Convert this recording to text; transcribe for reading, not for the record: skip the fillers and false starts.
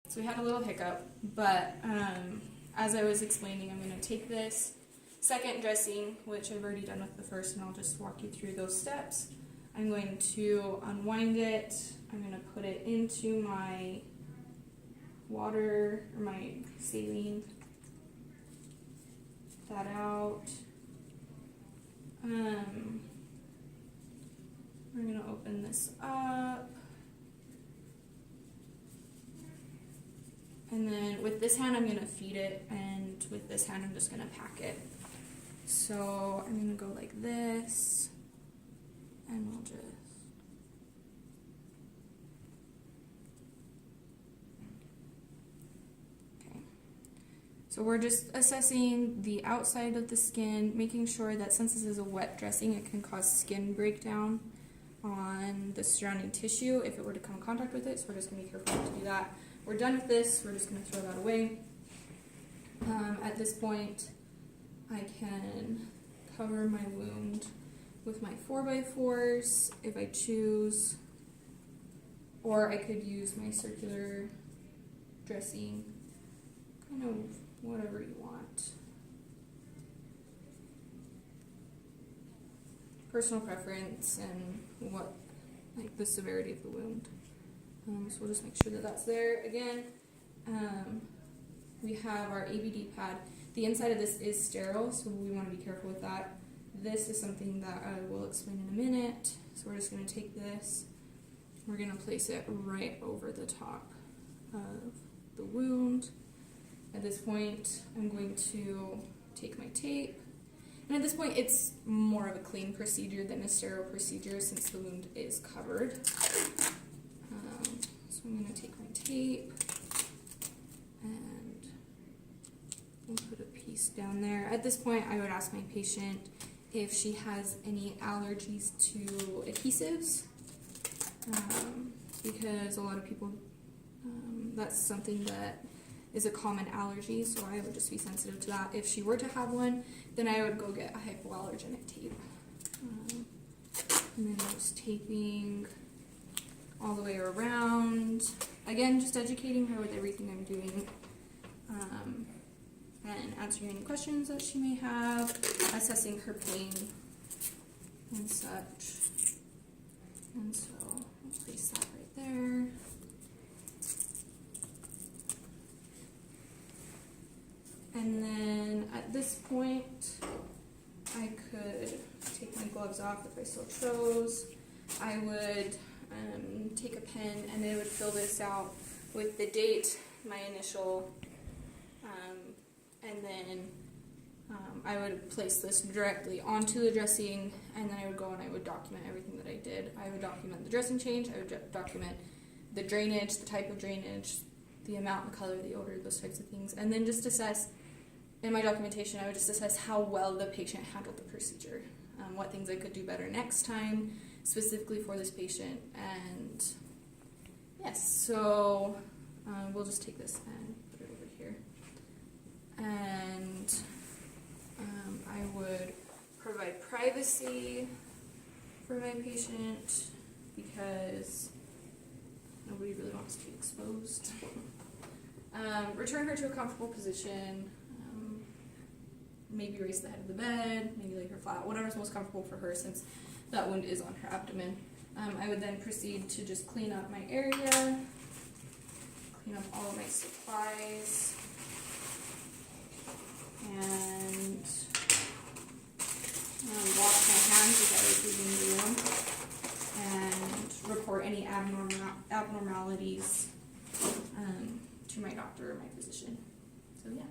So we had a little hiccup, but as I was explaining, I'm going to take this second dressing, which I've already done with the first, and I'll just walk you through those steps. I'm going to unwind it. I'm going to put it into my water, or my saline. That out. We're going to open this up. And then with this hand, I'm going to feed it, and with this hand, I'm just going to pack it. So I'm going to go like this, and we'll just... Okay. So we're just assessing the outside of the skin, making sure that since this is a wet dressing, it can cause skin breakdown on the surrounding tissue if it were to come in contact with it. So we're just going to be careful not to do that. We're done with this, we're just going to throw that away. At this point, I can cover my wound with my 4x4s if I choose, or I could use my circular dressing, kind of whatever you want. Personal preference and what, like the severity of the wound. So we'll just make sure that that's there. Again, we have our ABD pad. The inside of this is sterile, so we want to be careful with that. This is something that I will explain in a minute. So we're just going to take this, we're going to place it right over the top of the wound. At this point, I'm going to take my tape. And at this point, it's more of a clean procedure than a sterile procedure since the wound is covered. So I'm going to take my tape and we'll put a piece down there. At this point, I would ask my patient if she has any allergies to adhesives, because a lot of people, that's something that is a common allergy, so I would just be sensitive to that. If she were to have one, then I would go get a hypoallergenic tape. And then just taping all the way around. Again, just educating her with everything I'm doing, and answering any questions that she may have, assessing her pain and such. And so I'll place that right there. And then at this point, I could take my gloves off if I so chose. I would take a pen and I would fill this out with the date, my initial, and then I would place this directly onto the dressing, and then I would go and I would document everything that I did. I would document the dressing change, I would document the drainage, the type of drainage, the amount, the color, the odor, those types of things, and then just assess, in my documentation, I would just assess how well the patient handled the procedure, what things I could do better next time, specifically for this patient. And yes, so we'll just take this and put it over here. And I would provide privacy for my patient because nobody really wants to be exposed. Return her to a comfortable position. Maybe raise the head of the bed, maybe lay her flat, whatever's most comfortable for her since that wound is on her abdomen. I would then proceed to just clean up my area, clean up all of my supplies, and wash my hands as I was leaving the room, and report any abnormalities to my doctor or my physician. So yeah.